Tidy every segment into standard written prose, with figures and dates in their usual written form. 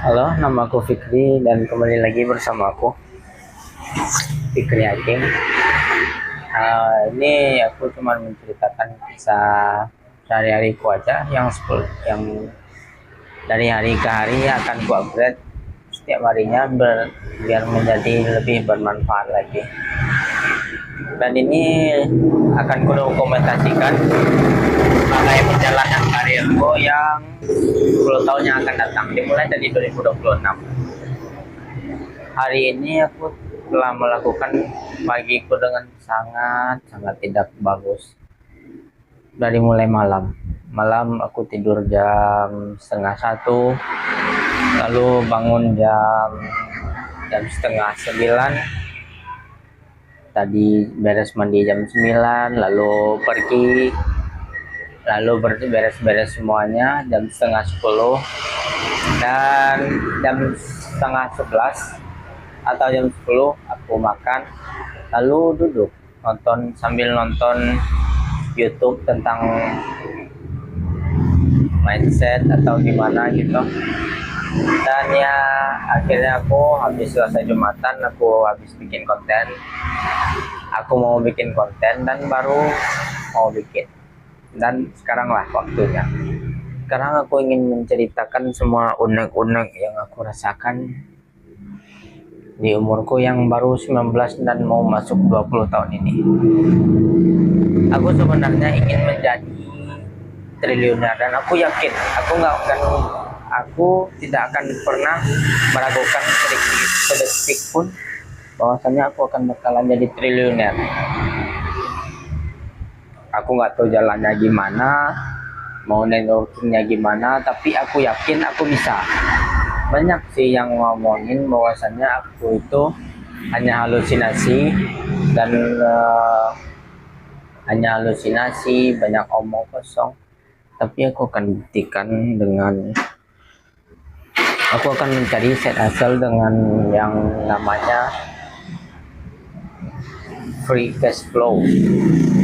Halo, nama aku Fikri dan kembali lagi bersama aku Fikri Hakim. Ini aku cuma menceritakan kisah sehari-hariku aja yang dari hari ke hari akan ku upgrade setiap harinya biar menjadi lebih bermanfaat lagi. Dan ini akan ku dokumentasikan sebagai perjalanan karirku yang 10 tahun yang akan datang, dimulai dari 2026. Hari ini aku telah melakukan pagiku dengan sangat tidak bagus. Dari mulai malam aku tidur jam setengah 1, lalu bangun jam setengah 9. Tadi beres mandi jam 9, lalu pergi, lalu beres semuanya jam setengah 10, dan jam setengah 11 atau jam 10 aku makan, lalu duduk sambil nonton YouTube tentang mindset atau gimana gitu. Dan ya akhirnya aku habis selesai Jumatan, aku habis bikin konten. Aku mau bikin konten dan baru mau bikin. Dan sekarang lah waktunya. Sekarang aku ingin menceritakan semua unek-unek yang aku rasakan di umurku yang baru 19 dan mau masuk 20 tahun ini. Aku sebenarnya ingin menjadi triliuner dan aku yakin aku tidak akan pernah meragukan sedetik pun bahwasanya aku akan bakalan jadi triliuner. Aku nggak tahu jalannya gimana, mau networkingnya gimana, tapi aku yakin aku bisa. Banyak sih yang ngomongin bahwasanya aku itu hanya halusinasi dan banyak omong kosong. Tapi aku akan buktikan aku akan mencari set hasil dengan yang namanya free cash flow.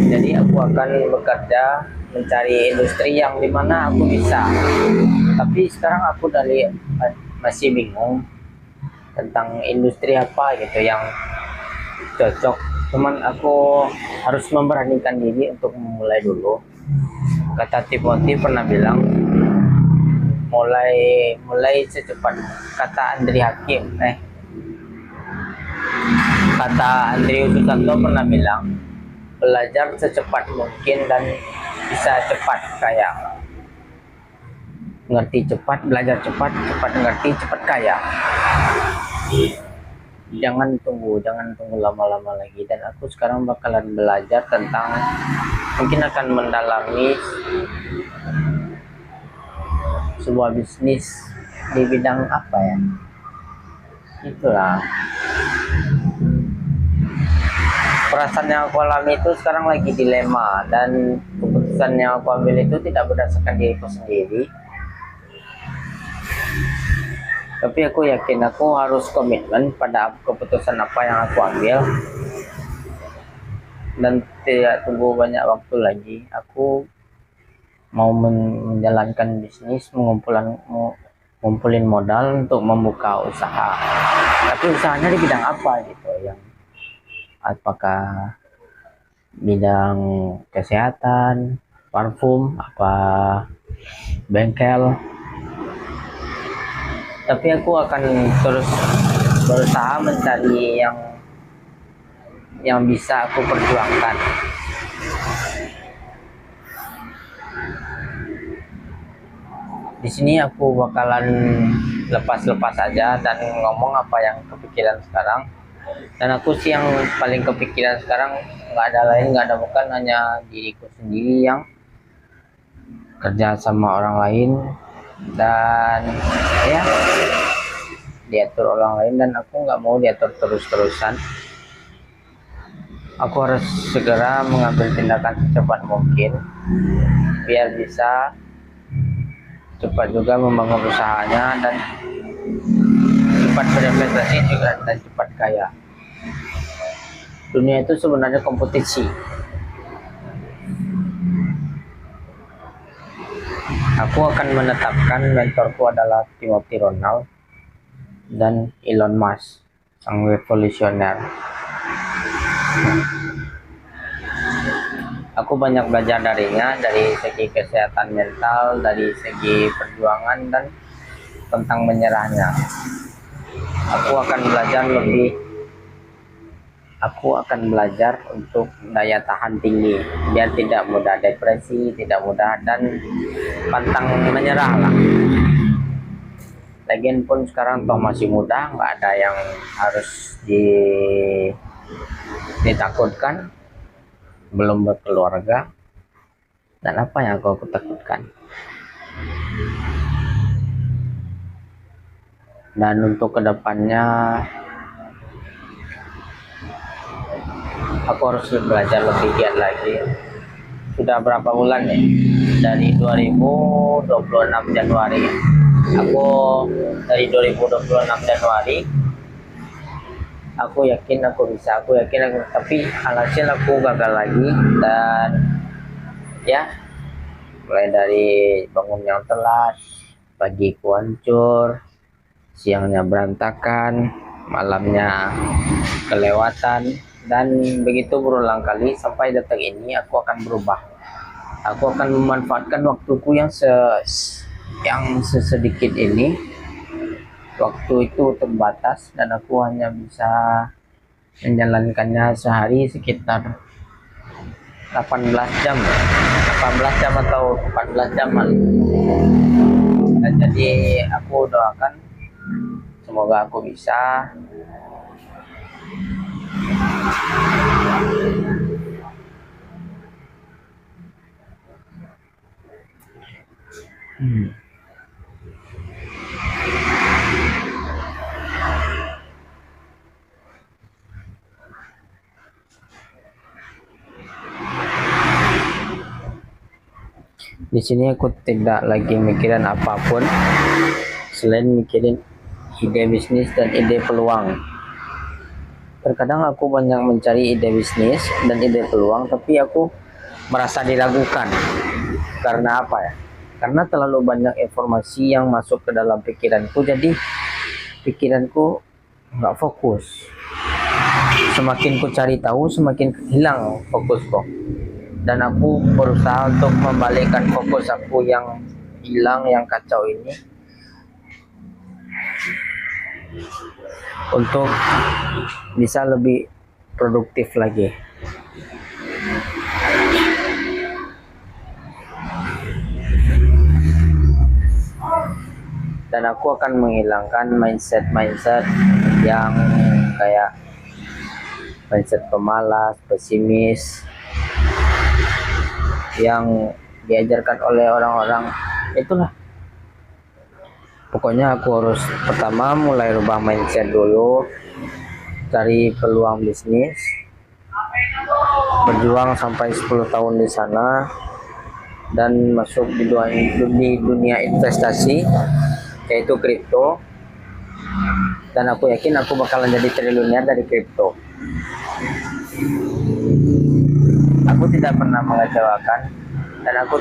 Jadi aku akan bekerja mencari industri yang dimana aku bisa. Tapi sekarang aku masih bingung tentang industri apa gitu yang cocok. Cuman aku harus memberanikan diri untuk memulai dulu. Kata Timothy pernah bilang, mulai secepat. Kata Andri Susanto pernah bilang, belajar secepat mungkin dan bisa cepat kaya. Ngerti cepat, belajar cepat ngerti, cepat kaya. Jangan tunggu lama-lama lagi. Dan aku sekarang bakalan belajar mungkin akan mendalami sebuah bisnis di bidang apa ya, itulah perasaan yang aku alami itu sekarang lagi dilema, dan keputusan yang aku ambil itu tidak berdasarkan diriku sendiri, tapi aku yakin aku harus komitmen pada keputusan apa yang aku ambil dan tidak tunggu banyak waktu lagi. Aku mau menjalankan bisnis, ngumpulin modal untuk membuka usaha. Tapi usahanya di bidang apa gitu, apakah bidang kesehatan, parfum, apa bengkel. Tapi aku akan terus berusaha mencari yang bisa aku perjuangkan. Di sini aku bakalan lepas aja dan ngomong apa yang kepikiran sekarang. Dan aku sih yang paling kepikiran sekarang nggak ada bukan hanya diriku sendiri yang kerja sama orang lain dan ya diatur orang lain, dan aku nggak mau diatur terus-terusan. Aku harus segera mengambil tindakan secepat mungkin biar bisa cepat juga membangun usahanya dan cepat berinvestasi juga dan cepat kaya. Dunia itu sebenarnya kompetisi. Aku akan menetapkan mentorku adalah Timothy Ronald. dan Elon Musk, sang revolusioner. Aku banyak belajar darinya, dari segi kesehatan mental, dari segi perjuangan, dan tentang menyerahnya. Aku akan belajar untuk daya tahan tinggi, biar tidak mudah depresi, tidak mudah, dan pantang menyerah lah. Lagian pun sekarang toh masih muda, nggak ada yang harus ditakutkan, belum berkeluarga, dan apa yang aku takutkan. Dan untuk kedepannya aku harus belajar lebih giat lagi. Sudah berapa bulan nih? Dari 2026 Januari. Dari 2026 Januari aku yakin aku bisa, tapi alhasil aku gagal lagi. Dan ya, mulai dari bangun yang telat, pagiku hancur, siangnya berantakan, malamnya kelewatan, dan begitu berulang kali sampai detik ini. Aku akan berubah. Aku akan memanfaatkan waktuku yang sesedikit ini. Waktu itu terbatas dan aku hanya bisa menjalankannya sehari sekitar 18 jam atau 14 jam. Dan jadi aku doakan semoga aku bisa di sini aku tidak lagi mikirin apapun selain mikirin ide bisnis dan ide peluang. Terkadang aku banyak mencari ide bisnis dan ide peluang, tapi aku merasa diragukan. Karena apa ya? Karena terlalu banyak informasi yang masuk ke dalam pikiranku, jadi pikiranku nggak fokus. Semakin ku cari tahu, semakin hilang fokusku. Dan aku berusaha untuk membalikkan fokus aku yang hilang, yang kacau ini, untuk bisa lebih produktif lagi. Dan aku akan menghilangkan mindset yang kayak mindset pemalas, pesimis, yang diajarkan oleh orang-orang itulah. Pokoknya aku harus pertama mulai rubah mindset dulu, cari peluang bisnis, berjuang sampai 10 tahun di sana, dan masuk di dunia investasi, yaitu kripto. Dan aku yakin aku bakalan jadi triliuner dari kripto. Aku tidak pernah mengecewakan, dan aku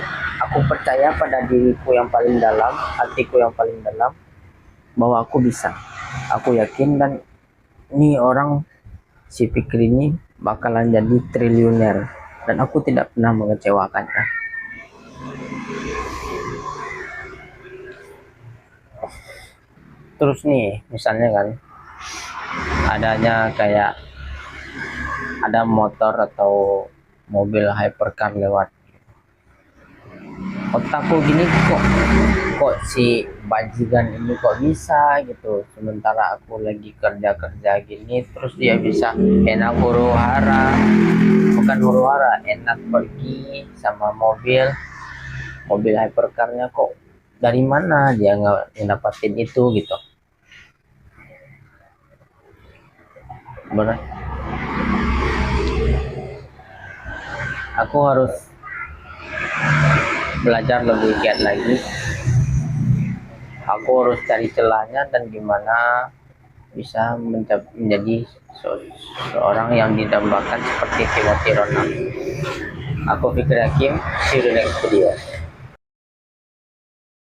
percaya pada diriku yang paling dalam, hatiku yang paling dalam, bahwa aku bisa. Aku yakin, dan ini si Fikri ini bakalan jadi triliuner, dan aku tidak pernah mengecewakannya. Terus nih, misalnya kan, kayak ada motor atau mobil hypercar lewat, otakku gini, kok si bajingan ini kok bisa gitu, sementara aku lagi kerja gini, terus dia bisa enak enak pergi sama mobil hypercarnya, kok dari mana dia nggak dapatin itu gitu. Bener, aku harus belajar lebih giat lagi. Aku harus cari celahnya dan gimana bisa menjadi seorang yang didambakan seperti Timothy Ronaldo. Aku Fikri Hakim, see you the next video.